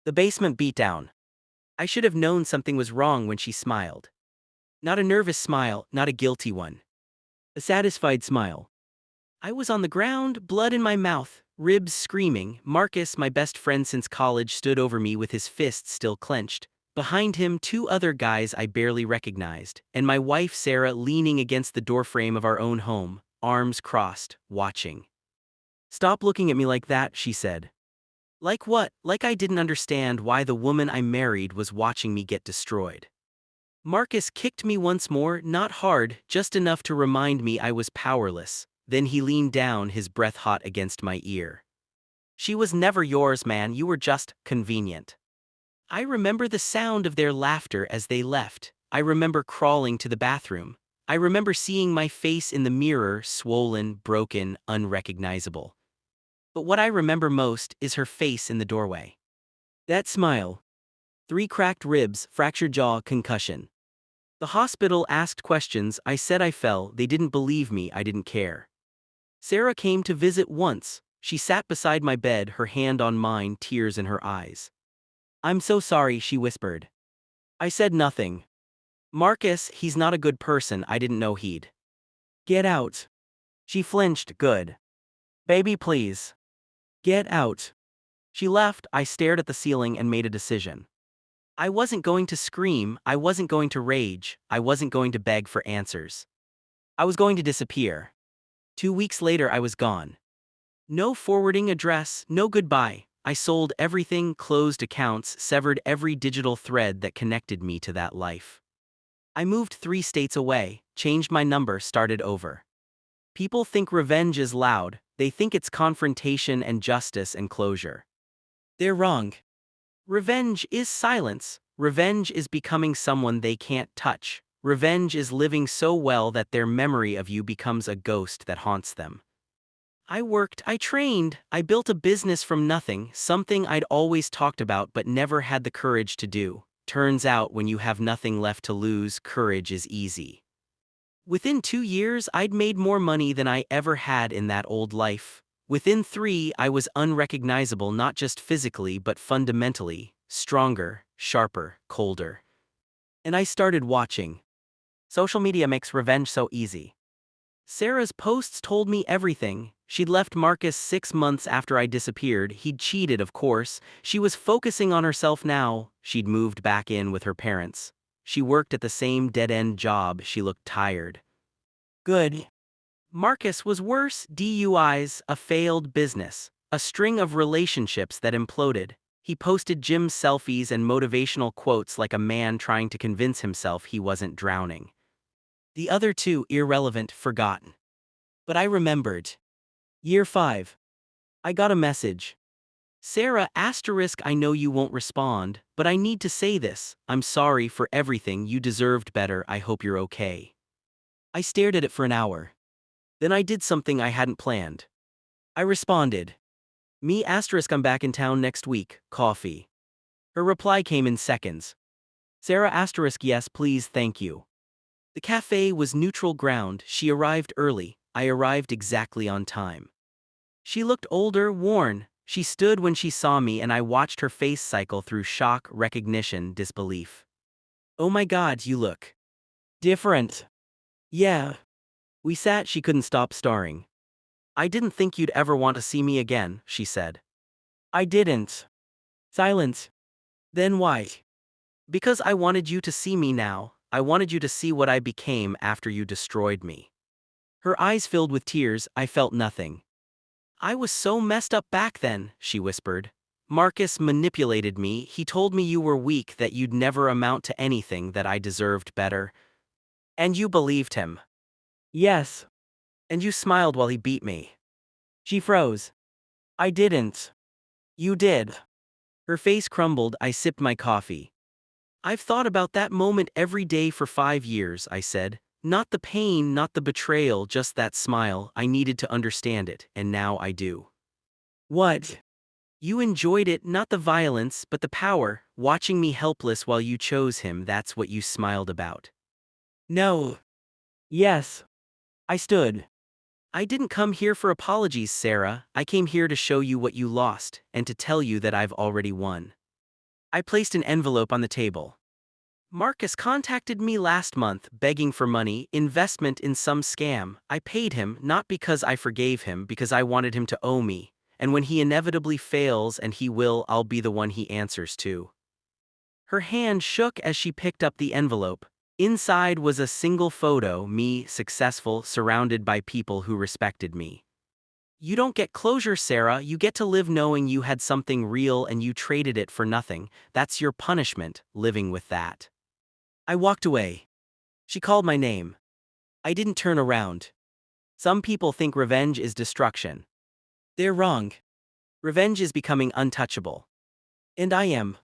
The basement beat down. I should have known something was wrong when she smiled. Not a nervous smile, not a guilty one. A satisfied smile. I was on the ground, blood in my mouth, ribs screaming. Marcus, my best friend since college, stood over me with his fists still clenched. Behind him, two other guys I barely recognized, and my wife Sarah leaning against the doorframe of our own home, arms crossed, watching. "Stop looking at me like that," she said. Like what? Like I didn't understand why the woman I married was watching me get destroyed. Marcus kicked me once more, not hard, just enough to remind me I was powerless. Then he leaned down, his breath hot against my ear. "She was never yours, man, you were just convenient." I remember the sound of their laughter as they left. I remember crawling to the bathroom. I remember seeing my face in the mirror, swollen, broken, unrecognizable. But what I remember most is her face in the doorway. That smile. 3 cracked ribs, fractured jaw, concussion. The hospital asked questions, I said I fell, they didn't believe me, I didn't care. Sarah came to visit once. She sat beside my bed, her hand on mine, tears in her eyes. "I'm so sorry," she whispered. I said nothing. "Marcus, he's not a good person, I didn't know he'd." "Get out." She flinched, "Good. Baby, please. Get out." She left. I stared at the ceiling and made a decision. I wasn't going to scream, I wasn't going to rage, I wasn't going to beg for answers. I was going to disappear. 2 weeks later I was gone. No forwarding address, no goodbye. I sold everything, closed accounts, severed every digital thread that connected me to that life. I moved 3 states away, changed my number, started over. People think revenge is loud, they think it's confrontation and justice and closure. They're wrong. Revenge is silence. Revenge is becoming someone they can't touch. Revenge is living so well that their memory of you becomes a ghost that haunts them. I worked, I trained, I built a business from nothing, something I'd always talked about but never had the courage to do. Turns out when you have nothing left to lose, courage is easy. Within 2 years, I'd made more money than I ever had in that old life. Within 3, I was unrecognizable not just physically but fundamentally, stronger, sharper, colder. And I started watching. Social media makes revenge so easy. Sarah's posts told me everything. She'd left Marcus 6 months after I disappeared. He'd cheated, of course. She was focusing on herself now. She'd moved back in with her parents. She worked at the same dead-end job. She looked tired. Good. Marcus was worse: DUIs, a failed business, a string of relationships that imploded. He posted gym selfies and motivational quotes like a man trying to convince himself he wasn't drowning. The other 2, irrelevant, forgotten. But I remembered. Year 5. I got a message. "Sarah, asterisk, I know you won't respond, but I need to say this. I'm sorry for everything, you deserved better, I hope you're okay." I stared at it for an hour. Then I did something I hadn't planned. I responded. "Me asterisk, I'm back in town next week, coffee." Her reply came in seconds. "Sarah asterisk, yes please, thank you." The cafe was neutral ground. She arrived early. I arrived exactly on time. She looked older, worn. She stood when she saw me and I watched her face cycle through shock, recognition, disbelief. "Oh my God, you look different." "Yeah." We sat, she couldn't stop staring. "I didn't think you'd ever want to see me again," she said. "I didn't." Silence. "Then why?" "Because I wanted you to see me now. I wanted you to see what I became after you destroyed me." Her eyes filled with tears. I felt nothing. "I was so messed up back then," she whispered. "Marcus manipulated me. He told me you were weak, that you'd never amount to anything, that I deserved better. And you believed him." "Yes." "And you smiled while he beat me." She froze. "I didn't." "You did." Her face crumbled. I sipped my coffee. "I've thought about that moment every day for 5 years," I said. "Not the pain, not the betrayal, just that smile. I needed to understand it, and now I do." "What?" "You enjoyed it, not the violence, but the power, watching me helpless while you chose him, that's what you smiled about." "No." "Yes." I stood. "I didn't come here for apologies, Sarah. I came here to show you what you lost, and to tell you that I've already won." I placed an envelope on the table. Marcus contacted me last month begging for money, investment in some scam. I paid him, not because I forgave him, because I wanted him to owe me. And when he inevitably fails, and he will, I'll be the one he answers to. Her hand shook as she picked up the envelope. Inside was a single photo, me, successful, surrounded by people who respected me. You don't get closure, Sarah. You get to live knowing you had something real and you traded it for nothing. That's your punishment, living with that. I walked away. She called my name. I didn't turn around. Some people think revenge is destruction. They're wrong. Revenge is becoming untouchable. And I am.